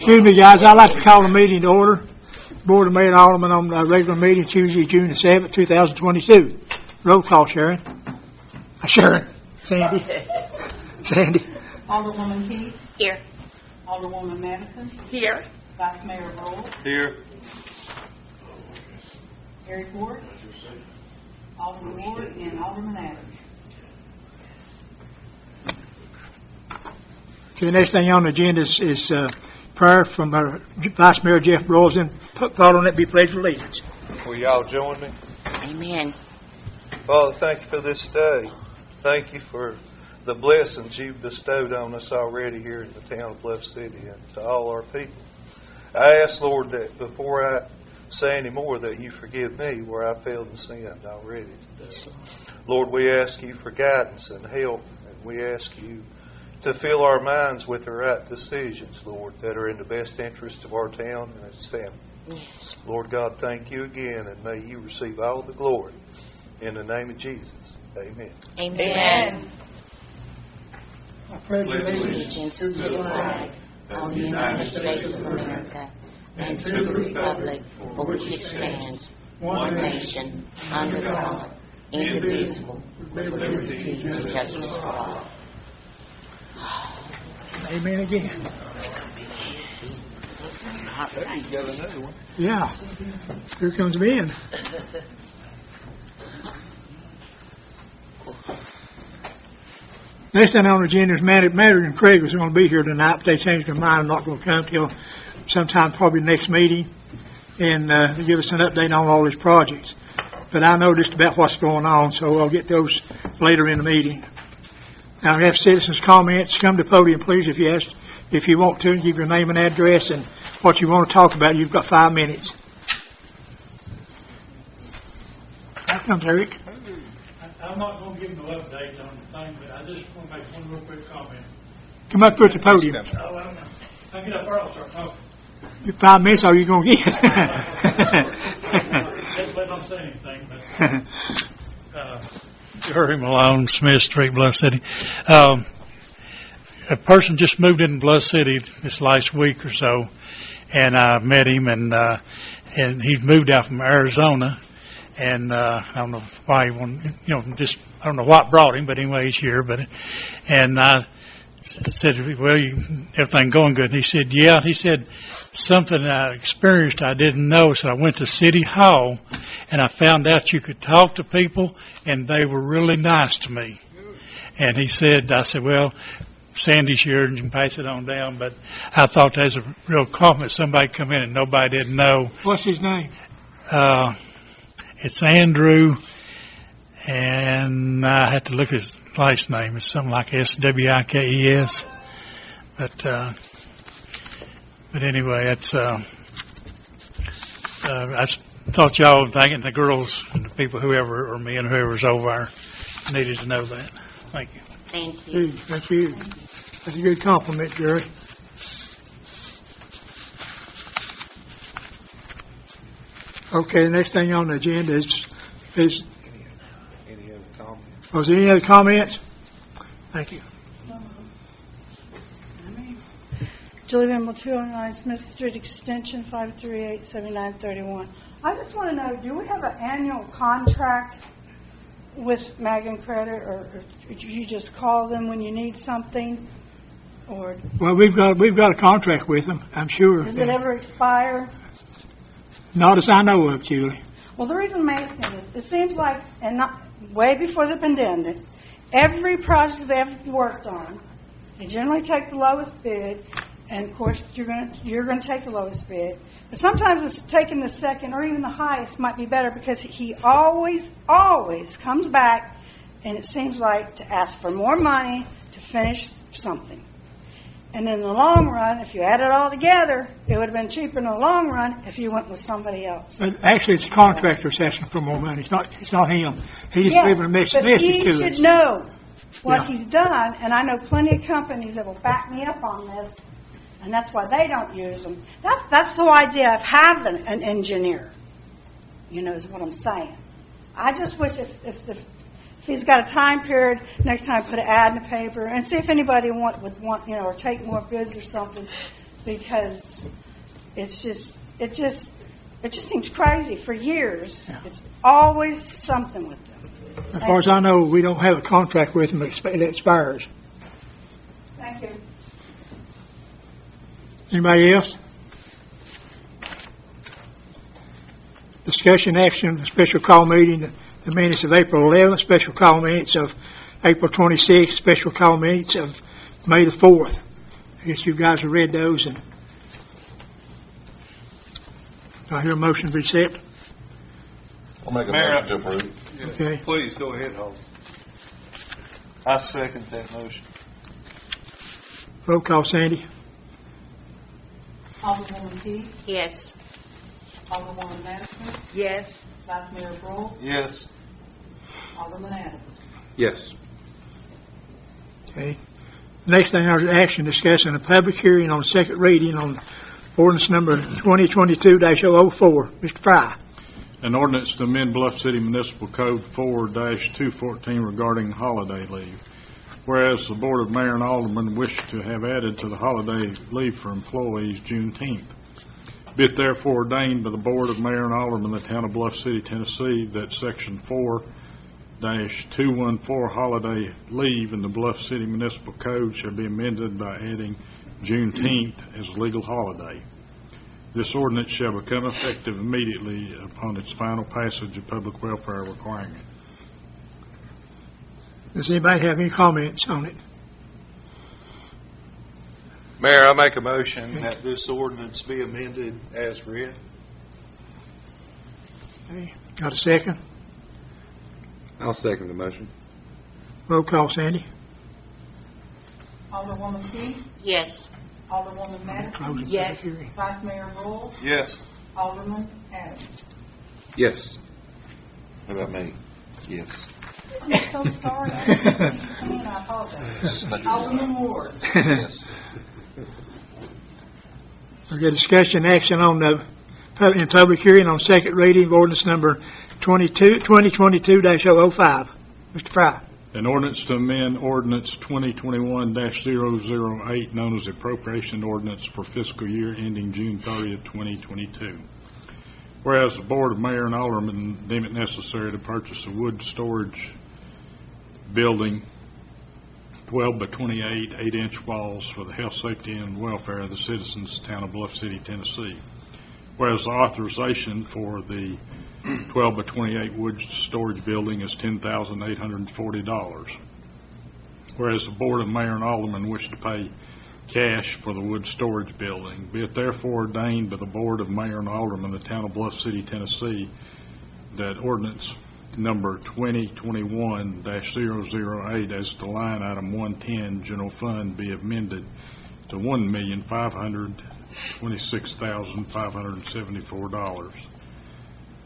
Excuse me, guys. I'd like to call the meeting to order. Board of Mayor and Alderman on a regular meeting Tuesday, June the 7th, 2022. Roll call, Sharon. Sharon. Sandy. Sandy. Alderwoman Keith. Here. Alderwoman Madison. Here. Vice Mayor Roll. Here. Harry Ford. Alderman Ward and Alderman Adams. Okay, the next thing on the agenda is prayer from our Vice Mayor Jeff Broyles, and following it be pledge of allegiance. Will y'all join me? Amen. Father, thank you for this day. Thank you for the blessings you've bestowed on us already here in the town of Bluff City and to all our people. I ask, Lord, that before I say any more, that you forgive me where I failed and sinned already today. Lord, we ask you for guidance and help, and we ask you to fill our minds with the right decisions, Lord, that are in the best interest of our town and its family. Yes. Lord God, thank you again, and may you receive all the glory. In the name of Jesus, amen. Amen. I pledge Allegiance to the flag of the United States of America and to the republic for which it stands, one nation, under God, indivisible, with liberty and justice for all. Amen again. You got another one. Yeah. Here comes Ben. Next thing on the agenda is Matter and Craig was going to be here tonight, but they changed their mind and not going to come till sometime probably next meeting and give us an update on all these projects. But I know just about what's going on, so I'll get those later in the meeting. Now, we have citizens' comments. Come to the podium, please, if you want to, and give your name and address and what you want to talk about. You've got 5 minutes. Here comes Eric. I'm not going to give no update on the thing, but I just want to make one real quick comment. Come up here at the podium. I'll get up there, I'll start talking. Your 5 minutes, all you're going to get. Just let them say anything, but... Hurry Malone, Smith Street, Bluff City. A person just moved in Bluff City this last week or so, and I met him, and he moved out from Arizona, and I don't know why he wanted, I don't know what brought him, but anyway, he's here. And I said, well, everything going good? And he said, yeah. He said, something I experienced I didn't know. So I went to City Hall, and I found out you could talk to people, and they were really nice to me. And I said, well, Sandy's here, and you can pass it on down. But I thought that was a real compliment. Somebody come in and nobody didn't know. What's his name? It's Andrew, and I had to look at his last name. It's something like S-W-I-K-E-S. But anyway, that's I thought y'all thinking the girls and the people, whoever, or me and whoever's over there, needed to know that. Thank you. Thank you. Thank you. That's a good compliment, Jerry. Okay, the next thing on the agenda is Any other comments? was there any other comments? Thank you. Julie Bimble, 209 Smith Street, extension 538-7931. I just want to know, do we have an annual contract with Mag & Credit, or do you just call them when you need something? Or Well, we've got a contract with them, I'm sure. does it ever expire? Not as I know of, Julie. Well, the reason I'm asking is, it seems like, and not way before the pandemic, every project they've worked on, they generally take the lowest bid, and of course you're going to take the lowest bid. But sometimes it's taking the second or even the highest might be better, because he always comes back, and it seems like to ask for more money to finish something. And in the long run, if you add it all together, it would have been cheaper in the long run if you went with somebody else. But actually, it's the contractor that's asking for more money. It's not him. He's Yes, delivering a message but he to us. should know Yeah. what he's done, and I know plenty of companies that will back me up on this, and that's why they don't use them. That's the idea of having an engineer, is what I'm saying. I just wish if he's got a time period, next time put an ad in the paper and see if anybody would want, or take more bids or something. because it just seems crazy. For years, Yeah. it's always something with them. As far as I know, we don't have a contract with them, it expires. Thank you. Anybody else? Discussion action, the special call meeting, the minutes of April 11th, special call minutes of April 26th, special call minutes of May the 4th. I guess you guys have read those, and do I hear a motion to accept? I'll make a Mayor, motion to approve. Okay. Please, go ahead, Holly. I second that motion. Roll call, Sandy. Alderwoman Key, Yes. Alderwoman Madison, Yes. Vice Mayor Brown, Yes. Alderman Adams. Yes. Okay. Next thing, our action discussing a public hearing on second reading on ordinance number 2022-004. Mr. Fry. An ordinance to amend Bluff City Municipal Code 4-214 regarding holiday leave. Whereas the Board of Mayor and Aldermen wish to have added to the holiday leave for employees Juneteenth. Be it therefore ordained by the Board of Mayor and Aldermen of the Town of Bluff City, Tennessee, that Section 4-214 holiday leave in the Bluff City Municipal Code shall be amended by adding Juneteenth as a legal holiday. This ordinance shall become effective immediately upon its final passage of public welfare requiring it. Does anybody have any comments on it? Mayor, I make a motion that this ordinance be amended as read. Okay. Got a second? I'll second the motion. Roll call, Sandy. Alderwoman Key, Yes. Alderwoman Madison, Close the Yes. public hearing. Vice Mayor Brown, Yes. Alderman Adams. Yes. How about me? Yes. I'm so sorry, I apologize. Alderman Ward. Yes. Okay, discussion action on the, in public hearing on second reading of ordinance number 2022-005. Mr. Fry. An ordinance to amend ordinance 2021-008, known as the appropriation ordinance for fiscal year ending June 30th, 2022. Whereas the Board of Mayor and Aldermen deem it necessary to purchase a wood storage building, 12 by 28, 8-inch walls for the health, safety, and welfare of the citizens of the Town of Bluff City, Tennessee. Whereas the authorization for the 12 by 28 wood storage building is $10,840. Whereas the Board of Mayor and Aldermen wish to pay cash for the wood storage building. Be it therefore ordained by the Board of Mayor and Aldermen of the Town of Bluff City, Tennessee, that ordinance number 2021-008 as to line item 110 general fund be amended to $1,526,574.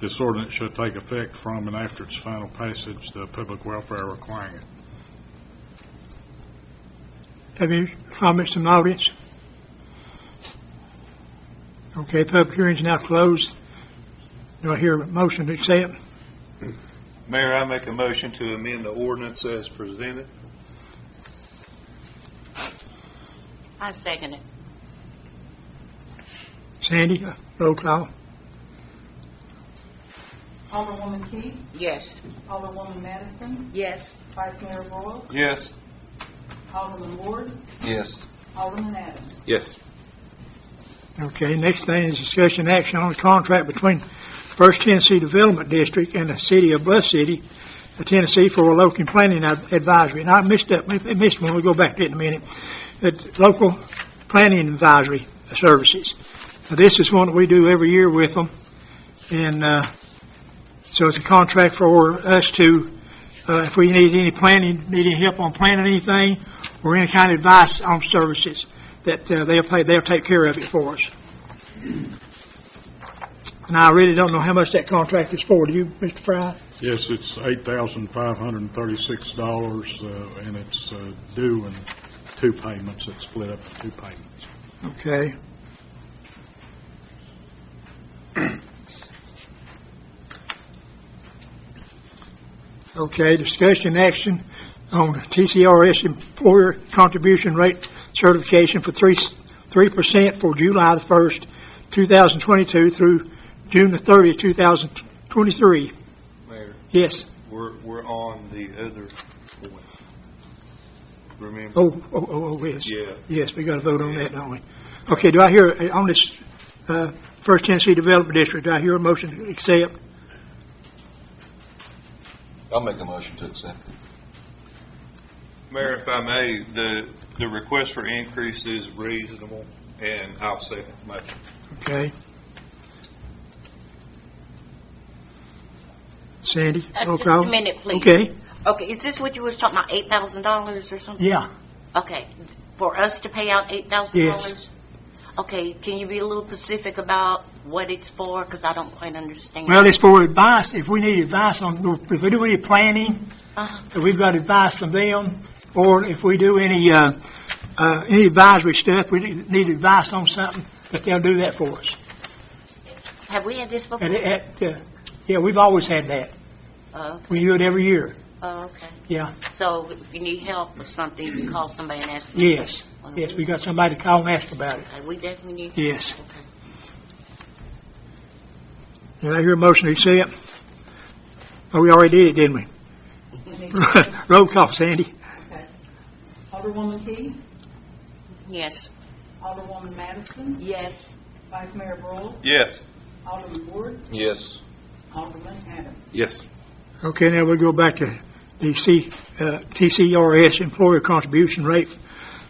This ordinance shall take effect from and after its final passage, the public welfare requiring it. Have any comments from the audience? Okay, public hearing is now closed. Do I hear a motion to accept? Mayor, I make a motion to amend the ordinance as presented. I second it. Sandy, roll call. Alderwoman Key, Yes. Alderwoman Madison, Yes. Vice Mayor Brown, Yes. Alderman Ward, Yes. Alderman Adams. Yes. Okay, next thing is discussion action on the contract between First Tennessee Development District and the City of Bluff City, Tennessee, for a local planning advisory. And I missed one, we'll go back to it in a minute. The local planning advisory services. Now, this is one that we do every year with them. And so it's a contract for us to, if we need any planning, need any help on planning anything, or any kind of advice on services, that they'll take care of it for us. And I really don't know how much that contract is for. Do you, Mr. Fry? Yes, it's $8,536, and it's due in two payments. It's split up in two payments. Okay. Okay, discussion action on TCRS employer contribution rate certification for 3% for July the 1st, 2022 through June the 30th, 2023. Mayor, Yes. we're on the other point. Remember? Oh, yes. Yeah. Yes, we got to vote on that, don't we? Okay, do I hear, on this, First Tennessee Development District, do I hear a motion to accept? I'll make a motion to accept. Mayor, if I may, the request for increase is reasonable, and I'll second the motion. Okay. Sandy, roll Just call. a minute, please. Okay, Okay, is this what you was talking about, $8,000 or something? yeah. Okay, for us to pay out $8,000? Yes. Okay, can you be a little specific about what it's for, because I don't quite understand. Well, it's for advice, if we need advice on, if we do any planning, Uh-huh. if we've got advice from them, or if we do any advisory stuff, we need advice on something, but they'll do that for us. Have we had this before? Yeah, we've always had that. Okay. We do it every year, Oh, okay. yeah. So if you need help with something, you can call somebody and ask them. Yes, yes, we got somebody to call and ask about it. Okay, we definitely need. Yes. Okay. Did I hear a motion to accept? Oh, we already did it, didn't we? Roll call, Sandy. Okay. Alderwoman Key, Yes. Alderwoman Madison, Yes. Vice Mayor Broyle, Yes. Alderman Ward, Yes. Alderman Adams. Yes. Okay, now we'll go back to the TCRS Employer Contribution Rate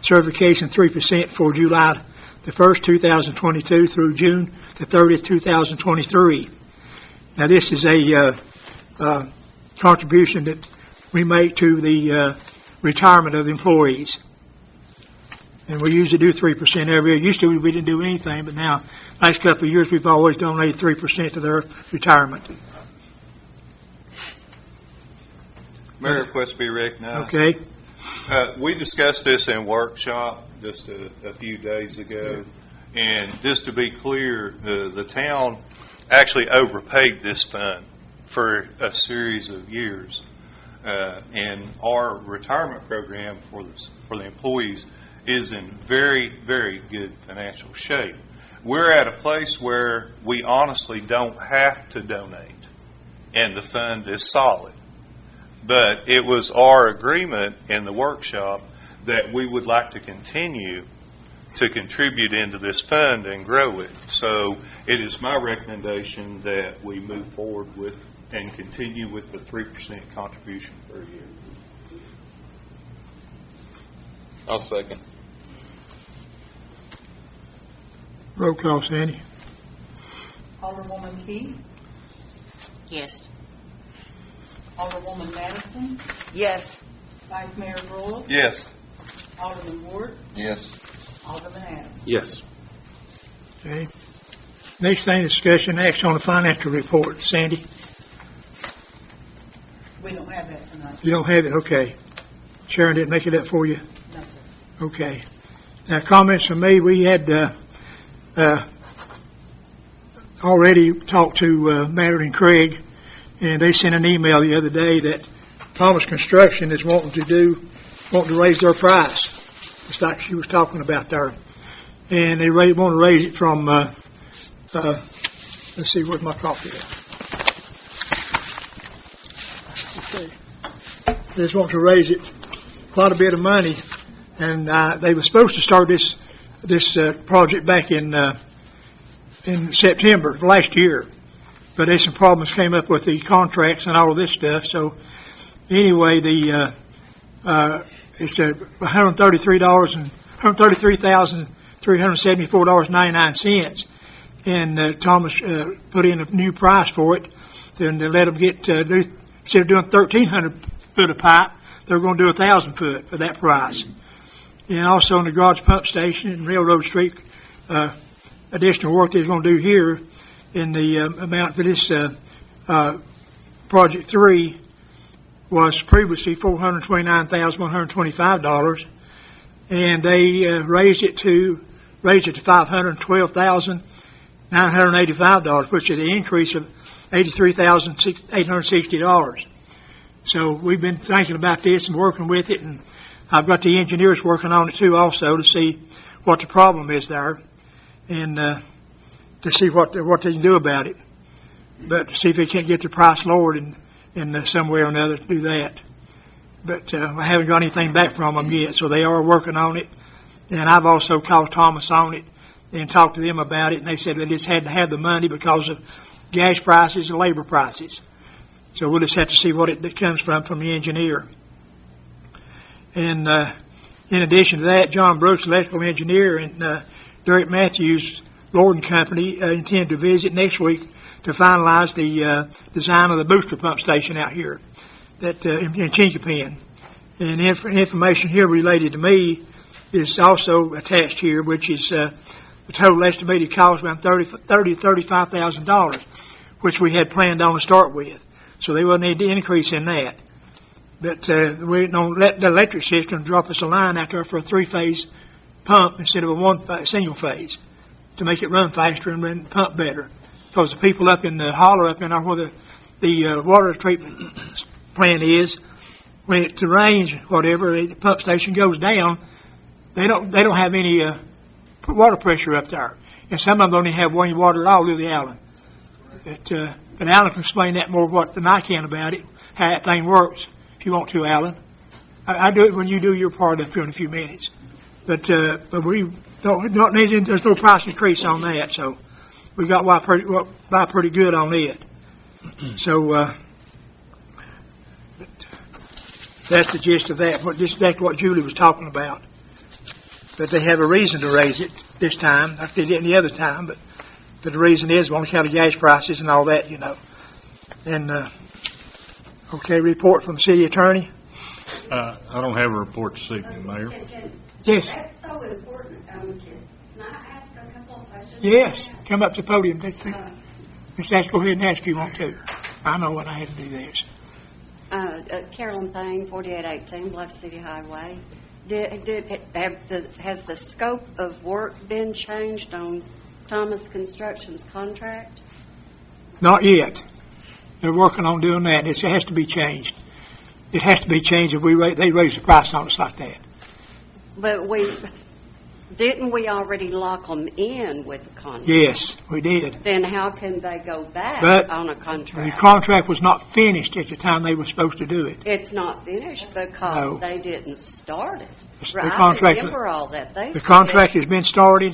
Certification 3% for July the 1st, 2022 through June the 30th, 2023. Now, this is a contribution that we make to the retirement of employees. And we usually do 3% every year. Used to, we didn't do anything, but now, last couple of years, we've always donated 3% to their retirement. Mayor request to be recognized. Okay? We discussed this in workshop just a few days ago, and just to be clear, the town actually overpaid this fund for a series of years. And our retirement program for the employees is in very, very good financial shape. We're at a place where we honestly don't have to donate, and the fund is solid. But it was our agreement in the workshop that we would like to continue to contribute into this fund and grow it. So it is my recommendation that we move forward with and continue with the 3% contribution per year. I'll second. Roll call, Sandy. Alderwoman Key, Yes. Alderwoman Madison, Yes. Vice Mayor Broyle, Yes. Alderman Ward, Yes. Alderman Adams. Yes. Okay. Next thing, discussion, action on the financial report. Sandy, We don't have that tonight. you don't have it? Okay. Sharon didn't make it up for you? No, sir. Okay. Now, comments from me, we had already talked to Matter and Craig, and they sent an email the other day that Thomas Construction is wanting to raise their price, just like she was talking about there. And they want to raise it from, let's see, where's my copy at? Okay. They just want to raise it quite a bit of money, and they were supposed to start this project back in September of last year, but there's some problems came up with the contracts and all of this stuff. So anyway, it's $133,374.99, and Thomas put in a new price for it. Then they let them get instead of doing 1,300 foot of pipe, they're going to do 1,000 foot for that price. And also in the garage pump station in Railroad Street, additional work they're going to do here in the amount for this Project 3 was previously $429,125, and they raised it to $512,985, which is an increase of $83,860. So we've been thinking about this and working with it, and I've got the engineers working on it too also to see what the problem is there, and, to see what they can do about it. But to see if they can't get the price lowered in some way or another to do that. But, I haven't got anything back from them yet, so they are working on it. And I've also called Thomas on it and talked to them about it, and they said they just had to have the money because of gas prices and labor prices. So we'll just have to see what it comes from the engineer. And, in addition to that, John Brooks, electrical engineer, and, Derek Matthews, Lord and Company, intend to visit next week to finalize the, design of the booster pump station out here that, in Chinkapin. And information here related to me is also attached here, which is, the total estimated cost around $30,000 to $35,000, which we had planned on to start with. So they will need to increase in that. But, we don't let the electric system drop us a line out there for a 3-phase pump instead of a single phase to make it run faster and pump better. Because the people up in the holler up in there where the water treatment plant is, when it rains, whatever, the pump station goes down, they don't have any water pressure up there. And some of them don't even have any water at all, do the Allen. But Alan can explain that more than I can about it, how that thing works, if you want to, Alan. I do it when you do your part up here in a few minutes. But we don't need, there's no price increase on that, so we got by pretty good on it. So, that's the gist of that. That's what Julie was talking about. But they have a reason to raise it this time, like they did any other time, but the reason is on account of gas prices and all that, you know. And, okay, report from the city attorney. I don't have a report this evening, Mayor. Yes. That's so important, can I ask a couple of questions? Yes, come up to the podium. Just go ahead and ask if you want to. I know when I have to do this. Carolyn Payne, 4818 Bluff City Highway. Has the scope of work been changed on Thomas Construction's contract? Not yet. They're working on doing that. It has to be changed. It has to be changed if they raise the price on us like that. But didn't we already lock them in with the contract? Yes, we did. Then how can they go back on a contract? The contract was not finished at the time they were supposed to do it. It's not finished because they didn't start it. The contract, I remember all that. The contract has been started,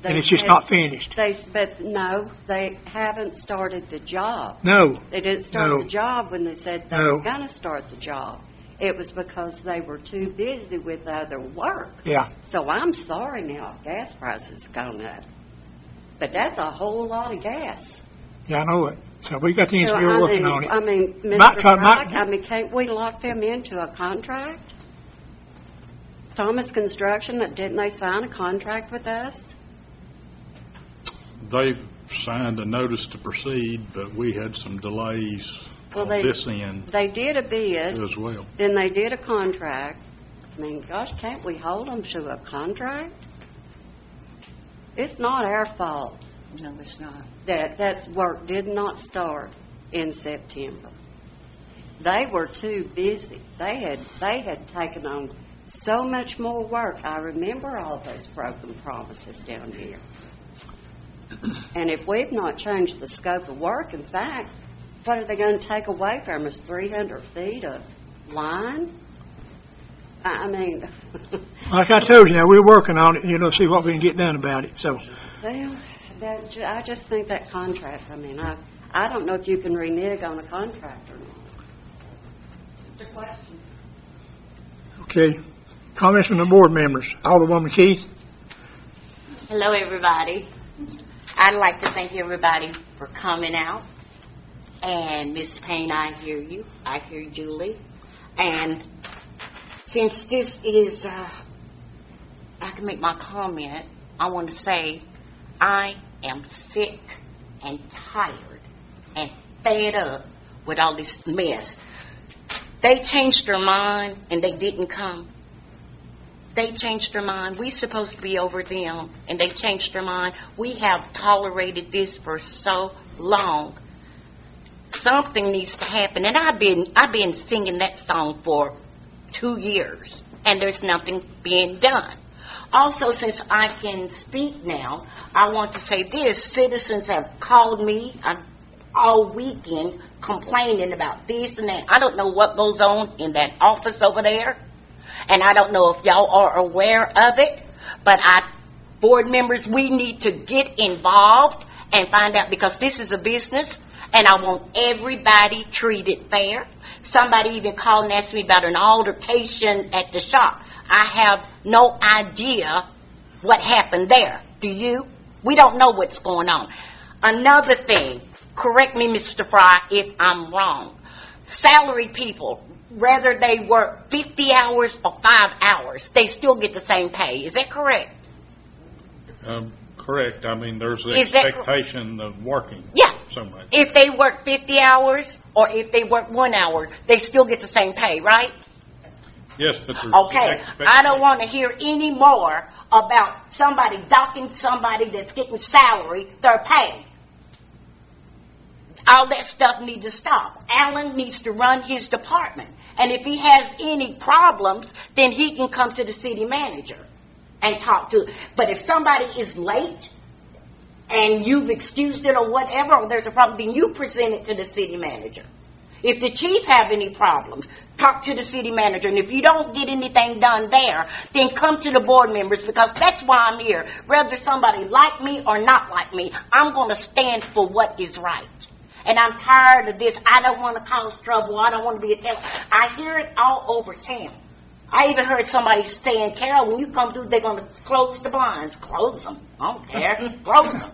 and it's just not finished. But no, they haven't started the job. No. They didn't start the job when they said they were going to start the job. It was because they were too busy with other work. Yeah. So I'm sorry now, gas prices gone up. But that's a whole lot of gas. Yeah, I know it. So we got the engineer working on it. I mean, Mr. Brock, can't we lock them into a contract? Thomas Construction, didn't they sign a contract with us? They've signed a notice to proceed, but we had some delays on this end. They did a bid. As well. Then they did a contract. I mean, gosh, can't we hold them to a contract? It's not our fault. No, it's not. That work did not start in September. They were too busy. They had taken on so much more work. I remember all those broken promises down here. And if we've not changed the scope of work, in fact, what are they going to take away from us, 300 feet of line? I mean... like I told you, we're working on it, see what we can get done about it, so... Well, I just think that contract, I don't know if you can renege on a contract or not. It's a question. Okay. Comments from the board members. Alderwoman Keith. Hello, everybody. I'd like to thank everybody for coming out. And Ms. Payne, I hear you. I hear Julie. And since this is, I can make my comment, I want to say I am sick and tired and fed up with all this mess. They changed their mind and they didn't come. They changed their mind. We're supposed to be over them, and they changed their mind. We have tolerated this for so long. Something needs to happen, and I've been singing that song for 2 years, and there's nothing being done. Also, since I can speak now, I want to say this. Citizens have called me all weekend complaining about this and that. I don't know what goes on in that office over there, and I don't know if y'all are aware of it, but board members, we need to get involved and find out, because this is a business, and I want everybody treated fair. Somebody even called and asked me about an altercation at the shop. I have no idea what happened there. Do you? We don't know what's going on. Another thing, correct me, Mr. Fry, if I'm wrong. Salary people, whether they work 50 hours or 5 hours, they still get the same pay. Is that correct? Correct. I mean, there's the Is that expectation of working so much. If they work 50 hours or if they work 1 hour, they still get the same pay, right? Yes, but there's Okay, I don't want to hear any more about somebody docking somebody that's getting salary, their pay. All that stuff needs to stop. Alan needs to run his department. And if he has any problems, then he can come to the city manager and talk to. But if somebody is late and you've excused it or whatever, or there's a problem, then you present it to the city manager. If the chief have any problems, talk to the city manager. And if you don't get anything done there, then come to the board members, because that's why I'm here. Whether somebody like me or not like me, I'm going to stand for what is right. And I'm tired of this. I don't want to cause trouble. I don't want to be a tell. I hear it all over town. I even heard somebody saying, Carol, when you come through, they're going to close the blinds. Close them. I don't care. Close them.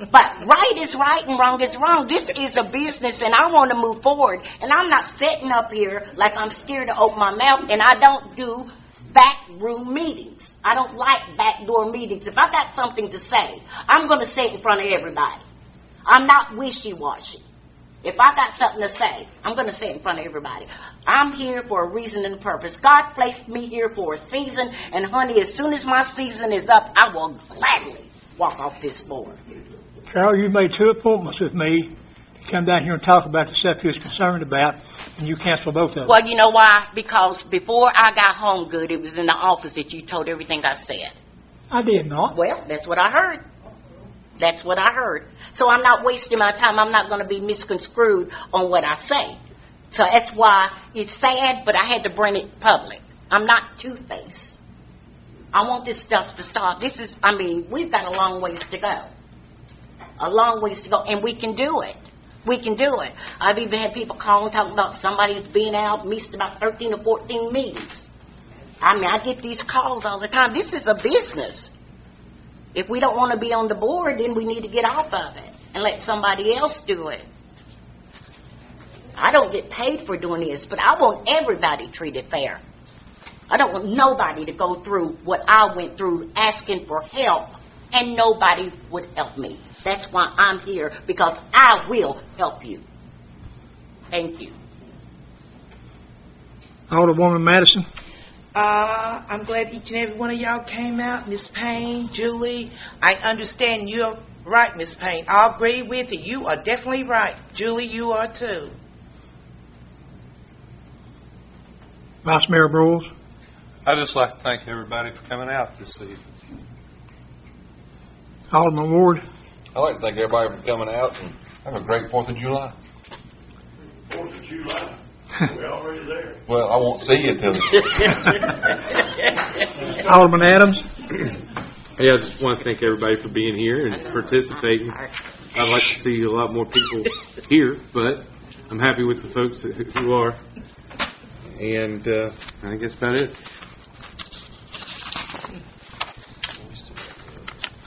But right is right and wrong is wrong. This is a business, and I want to move forward. And I'm not sitting up here like I'm scared to open my mouth, and I don't do backroom meetings. I don't like backdoor meetings. If I got something to say, I'm going to say it in front of everybody. I'm not wishy-washy. If I got something to say, I'm going to say it in front of everybody. I'm here for a reason and a purpose. God placed me here for a season, and honey, as soon as my season is up, I will gladly walk off this board. Carol, you made 2 appointments with me to come down here and talk about the stuff you was concerned about, and you canceled both of them. Well, you know why? Because before I got home good, it was in the office that you told everything I said. I did not. Well, that's what I heard. That's what I heard. So I'm not wasting my time. I'm not going to be misconstrued on what I say. So that's why it's sad, but I had to bring it public. I'm not two-faced. I want this stuff to stop. We've got a long ways to go. A long ways to go, and we can do it. We can do it. I've even had people call and talk about somebody who's been out, missed about 13 or 14 meetings. I get these calls all the time. This is a business. If we don't want to be on the board, then we need to get off of it and let somebody else do it. I don't get paid for doing this, but I want everybody treated fair. I don't want nobody to go through what I went through asking for help, and nobody would help me. That's why I'm here, because I will help you. Thank you. Alderwoman Madison? I'm glad each and every one of y'all came out. Miss Payne, Julie, I understand you're right, Miss Payne. I agree with you. You are definitely right. Julie, you are too. Vice Mayor Broyles? I'd just like to thank everybody for coming out this evening. Alderman Ward? I'd like to thank everybody for coming out and have a great 4th of July. 4th of July? We're already there. Well, I won't see you till... Alderman Adams? Hey, I just want to thank everybody for being here and participating. I'd like to see a lot more people here, but I'm happy with the folks who are. And I guess about it.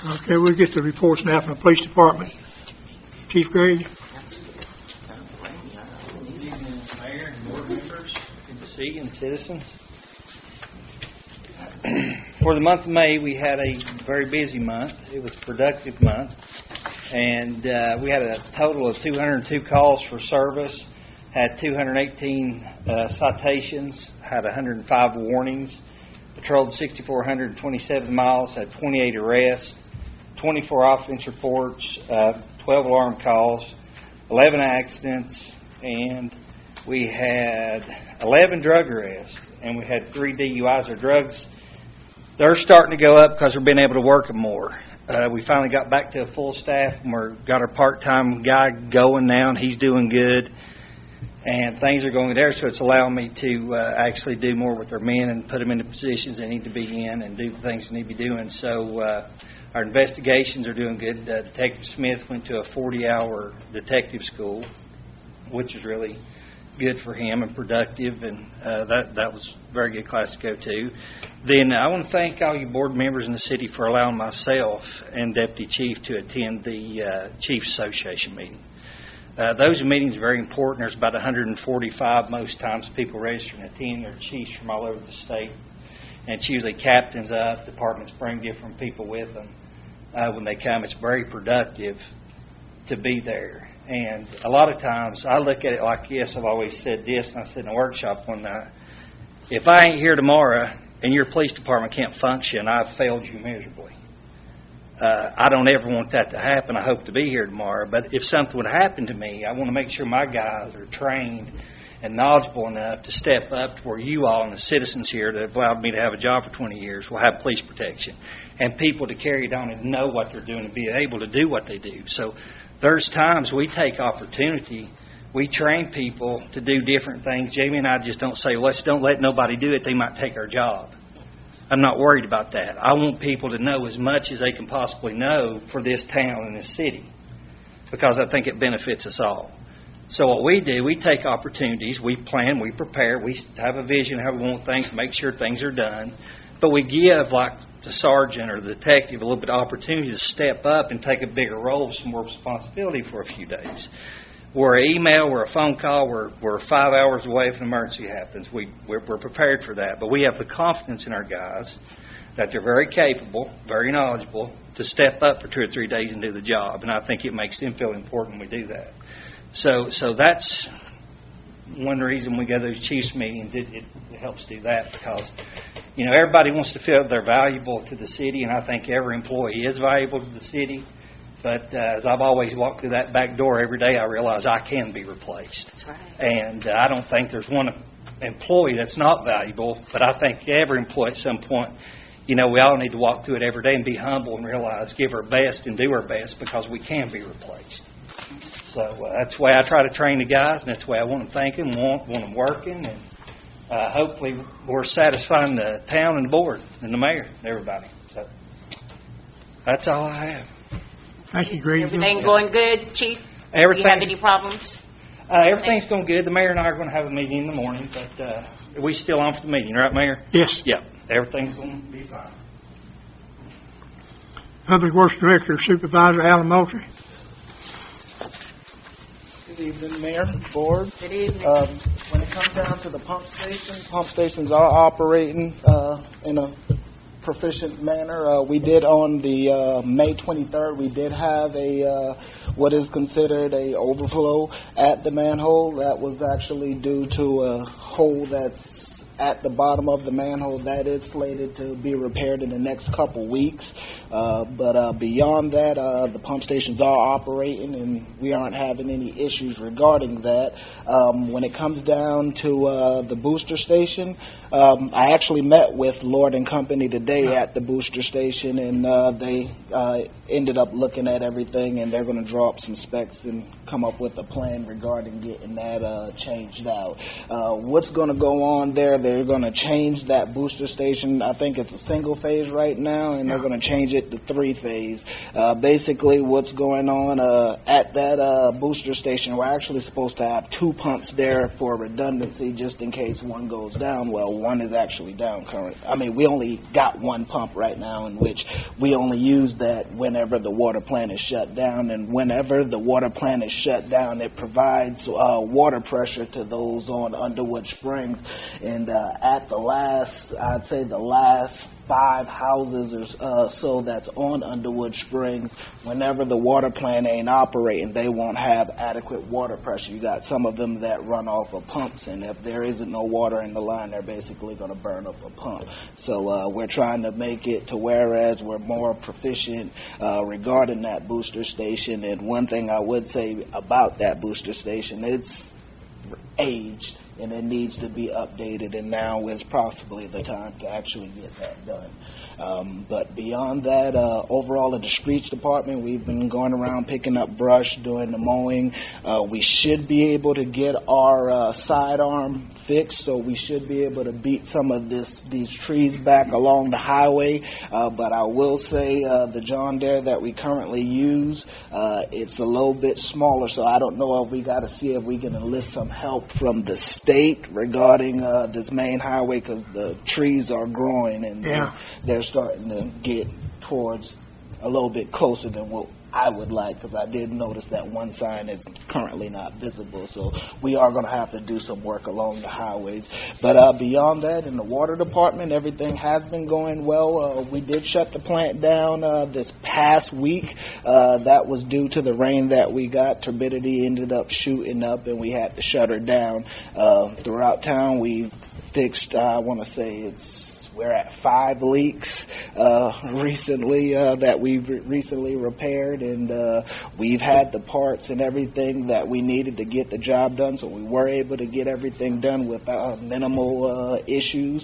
Okay, we'll get the reports now from the police department. Chief Gregg? Mayor and board members, good to see you, and citizens. For the month of May, we had a very busy month. It was a productive month. And we had a total of 202 calls for service, had 218 citations, had 105 warnings, patrolled 6,427 miles, had 28 arrests, 24 offense reports, 12 alarm calls, 11 accidents, and we had 11 drug arrests, and we had 3 DUIs or drugs they're starting to go up because we're being able to work them more. We finally got back to a full staff, and got our part-time guy going now, and he's doing good. And things are going there, so it's allowing me to actually do more with our men and put them in the positions they need to be in and do the things they need to be doing. So our investigations are doing good. Detective Smith went to a 40-hour detective school, which is really good for him and productive, and that was a very good class to go to. Then I want to thank all you board members in the city for allowing myself and Deputy Chief to attend the Chiefs Association meeting. Those meetings are very important. There's about 145 most times people register and attend. They're chiefs from all over the state. And it's usually captains up, departments bring different people with them. When they come, it's very productive to be there. And a lot of times, I look at it like this. I've always said this, and I said in a workshop one night, if I ain't here tomorrow and your police department can't function, I've failed you miserably. I don't ever want that to happen. I hope to be here tomorrow. But if something would happen to me, I want to make sure my guys are trained and knowledgeable enough to step up to where you all and the citizens here that have allowed me to have a job for 20 years will have police protection. And people to carry it on and know what they're doing and be able to do what they do. So there's times we take opportunity. We train people to do different things. Jamie and I just don't say, let's don't let nobody do it. They might take our job. I'm not worried about that. I want people to know as much as they can possibly know for this town and this city, because I think it benefits us all. So what we do, we take opportunities, we plan, we prepare, we have a vision how we want things, make sure things are done, but we give, like the sergeant or the detective, a little bit of opportunity to step up and take a bigger role, some more responsibility for a few days. We're an email, we're a phone call, we're 5 hours away if an emergency happens. We're prepared for that. But we have the confidence in our guys that they're very capable, very knowledgeable, to step up for 2 or 3 days and do the job. And I think it makes them feel important when we do that. So that's one reason we go to those chiefs meetings. It helps do that because, everybody wants to feel they're valuable to the city, and I think every employee is valuable to the city. But as I've always walked through that back door every day, I realize I can be replaced. That's right. And I don't think there's one employee that's not valuable, but I think every employee at some point, we all need to walk through it every day and be humble and realize, give our best and do our best because we can be replaced. So that's the way I try to train the guys, and that's the way I want them thinking, want them working, and hopefully we're satisfying the town and the board and the mayor and everybody. So that's all I have. Thank you, Greg. Everything going good, Chief? Everything. Do you have any problems? Everything's going good. The mayor and I are going to have a meeting in the morning, but are we still on for the meeting, right, Mayor? Yes. Yeah. Everything's going to be fine. Public Works Director, Supervisor Alan Moultrie. Good evening, Mayor, Board. Good evening. When it comes down to the pump stations are operating in a proficient manner. We did on the May 23rd, we did have what is considered a overflow at the manhole. That was actually due to a hole that's at the bottom of the manhole that is slated to be repaired in the next couple weeks. But beyond that, the pump stations are operating, and we aren't having any issues regarding that. When it comes down to the booster station, I actually met with Lord and Company today at the booster station, and they ended up looking at everything, and they're going to draw up some specs and come up with a plan regarding getting that changed out. What's going to go on there, they're going to change that booster station. I think it's a single phase right now, and they're going to change it to 3-phase. Basically, what's going on at that booster station, we're actually supposed to have 2 pumps there for redundancy just in case one goes down. Well, one is actually down currently. I mean, we only got 1 pump right now, in which we only use that whenever the water plant is shut down, and whenever the water plant is shut down, it provides water pressure to those on Underwood Springs. And at the last, I'd say the last 5 houses or so that's on Underwood Springs, whenever the water plant ain't operating, they won't have adequate water pressure. You got some of them that run off of pumps, and if there isn't no water in the line, they're basically going to burn up a pump. So we're trying to make it to whereas we're more proficient regarding that booster station. And one thing I would say about that booster station, it's aged, and it needs to be updated, and now is possibly the time to actually get that done. But beyond that, overall in the streets department, we've been going around picking up brush, doing the mowing. We should be able to get our sidearm fixed, so we should be able to beat some of these trees back along the highway. But I will say the John Deere that we currently use, it's a little bit smaller, so I don't know if we got to see if we can enlist some help from the state regarding this main highway, because the trees are growing and they're starting to get towards a little bit closer than what I would like, because I did notice that one sign is currently not visible, so we are going to have to do some work along the highways. But beyond that, in the water department, everything has been going well. We did shut the plant down this past week. That was due to the rain that we got. Turbidity ended up shooting up, and we had to shut her down. Throughout town, we fixed, I want to say we're at 5 leaks recently that we've recently repaired, and we've had the parts and everything that we needed to get the job done, so we were able to get everything done without minimal issues.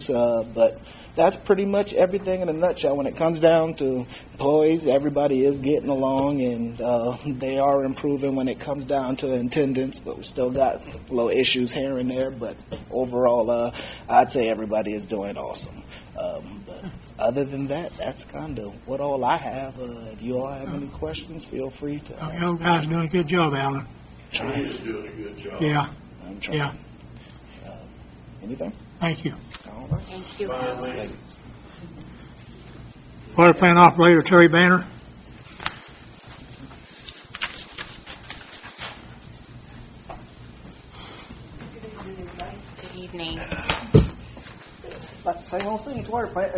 But that's pretty much everything in a nutshell. When it comes down to employees, everybody is getting along, and they are improving when it comes down to attendance, but we still got little issues here and there. But overall, I'd say everybody is doing awesome. But other than that, that's kind of what all I have. If you all have any questions, feel free to. You guys are doing a good job, Alan. He is doing a good job. Yeah. I'm trying. Yeah. Anything? Thank you. All right. Thank you. Water plant operator Terry Banner. Good evening. Like the same old thing, it's water plant,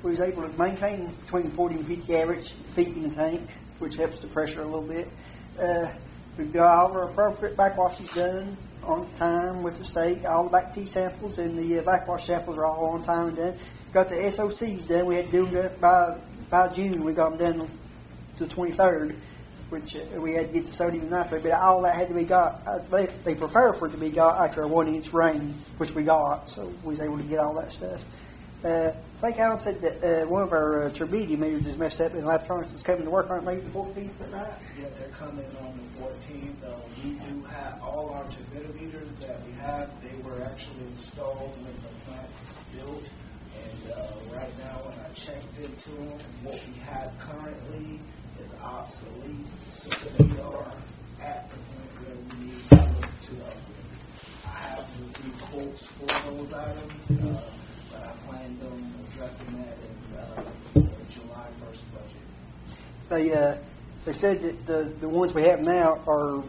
we was able to maintain between 40 and 50 average feet in the tank, which helps the pressure a little bit. We've got all our appropriate backwashes done on time with the state, all the back T samples and the backwash samples are all on time and done. Got the SOCs done, we had to do them by June, we got them done to the 23rd, which we had to get the sodium nitrate, but all that had to be got, they prefer for it to be got after a 1-inch rain, which we got, so we was able to get all that stuff. I think Alan said that one of our turbidity meters is messed up and electronics is coming to work on it maybe the 14th at night. Yeah, they're coming on the 14th. We do have all our turbidity that we have. They were actually installed when the plant was built, and right now when I checked into them, what we have currently is obsolete. So we are at the point where we need to look to upgrade. I have received quotes for those items, but I plan on addressing that in the July 1st budget. They said that the ones we have now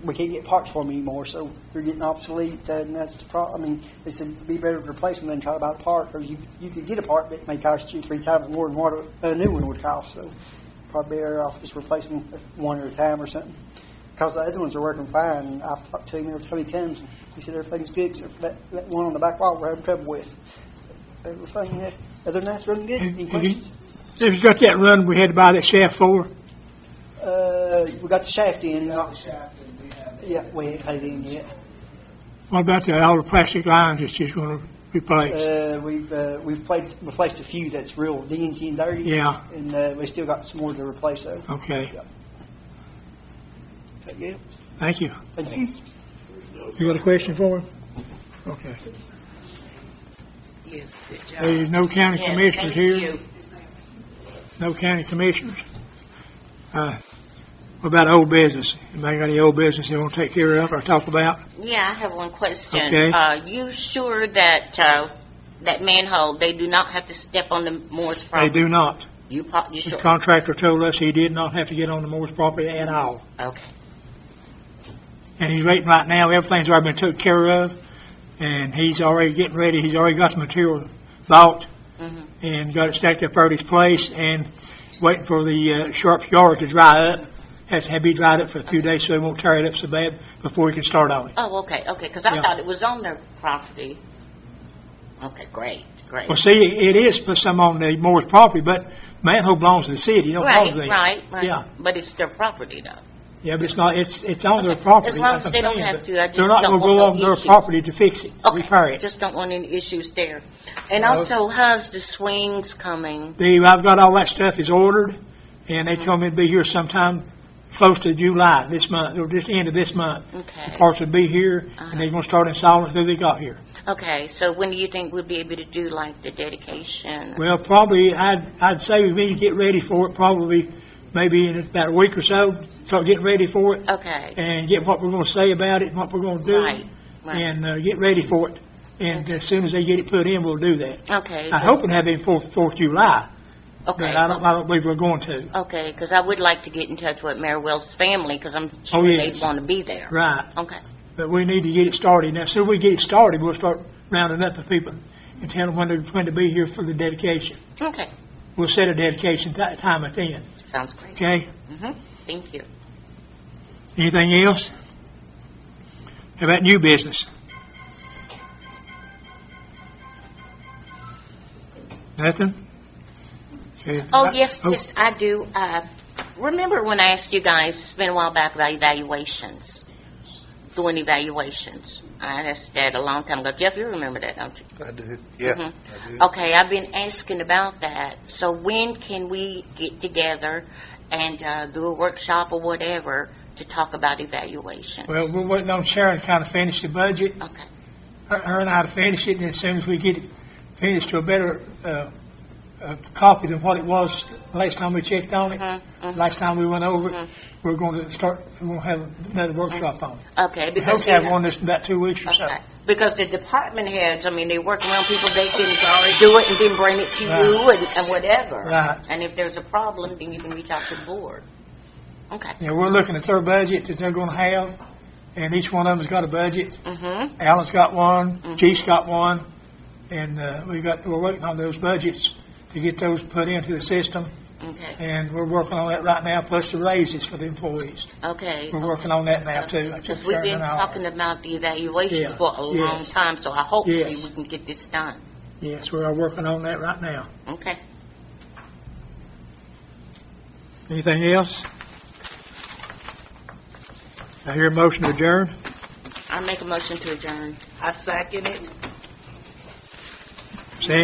we can't get parts for them anymore, so they're getting obsolete, and that's the problem. I mean, they said it'd be better to replace them than try to buy a part, because you could get a part that may cost you 3 times more than what a new one would cost. So probably better off just replacing one at a time or something. Because the other ones are working fine. I've talked to him every time he comes. He said everything's good except for that one on the back wall we're having trouble with. Everything other than that's running good. Have you got that run we had to buy that shaft for? We got the shaft in. Yeah, we ain't paid in yet. What about all the plastic lines that you're going to replace? We've replaced a few that's real dingy and dirty. Yeah. And we still got some more to replace those. Okay. Yep. Yeah. Thank you. Thank you. You got a question for him? Okay. Yes, good job. There's no county Yes, commissioners thank here. you. No county commissioners. What about old business? Anybody got any old business they want to take care of or talk about? Yeah, I have one question. Okay. You sure that that manhole, they do not have to step on the Moore's property? They do not. You The sure? contractor told us he did not have to get on the Moore's property at all. Okay. And he's waiting right now. Everything's already been taken care of, and he's already getting ready. He's already got the material bought and got it stacked up at his place, and waiting for the sharp yard to dry up. Has to be dried up for a few days so he won't tear it up so bad before he can start on it. Oh, okay, because I thought it was on their property. Okay, great. Well, see, it is for some on the Moore's property, but manhole belongs to the city. You don't belong to the Right. Yeah. But it's their property, though. Yeah, but it's on their property. As long that's as what they I'm don't saying, have but to, I just they're not don't gonna go want on no their issues. property to fix it, Okay, repair it. just don't want any issues there. And No. also, how's the swings coming? I've got all that stuff is ordered, and they told me it'd be here sometime close to July, this month, or just end of this month. Okay. The parts will be here, and they're gonna start installing as soon as they got here. Okay, so when do you think we'll be able to do like the dedication? Well, probably, I'd say we need to get ready for it, probably, maybe in about a week or so, start getting ready for it, Okay, and get what we're gonna say about it, and what we're gonna do. right, right. And, get ready for it. And as soon as they get it put in, we'll do that. Okay. I hope to have it before 4th July, Okay. but I don't believe we're going to. Okay, because I would like to get in touch with Mary Wells' family, because I'm Oh, sure yes. they'd want to be there. Right. Okay, But we need to get it started. Now, as soon as we get it started, we'll start rounding up the people and tell them when to be here for the dedication. okay, We'll set a dedication time at the end, sounds great. okay? Thank you. Anything else? How about new business? Nothing? Okay. Oh, yes, I do. Remember when I asked you guys, it's been a while back, about evaluations, doing evaluations? I asked that a long time ago. Jeff, you remember that, don't you? I do, yeah, Mhm. I do. Okay, I've been asking about that. So when can we get together and do a workshop or whatever to talk about evaluation? Well, we're waiting on Sharon to kind of finish the budget. Okay. Her and I to finish it, and as soon as we get it finished to a better copy than what it was last time we checked on it, last time we went over it, we're going to have another workshop on it. Okay, We because hope to have one this in about 2 weeks or so. okay. Because the department heads, I mean, they work around people, they can do it and then bring it to you and whatever. Right. And if there's a problem, then you can reach out to the board. Okay. Yeah, we're looking at their budget that they're going to have, and each one of them's got a budget. Mm-hmm. Alan's got one, Chief's got one, and we're waiting on those budgets to get those put into the system, Okay. and we're working on that right now, plus the raises for the employees. Okay. We're working on that now, too. I Because took we've Sharon been and I- talking about the evaluation Yeah. for a long Yes. time, so I hopefully Yes. we can get this done. Yes, we are working on that right now. Okay. Anything else? I hear a motion to adjourn. I make a motion to adjourn. I second it.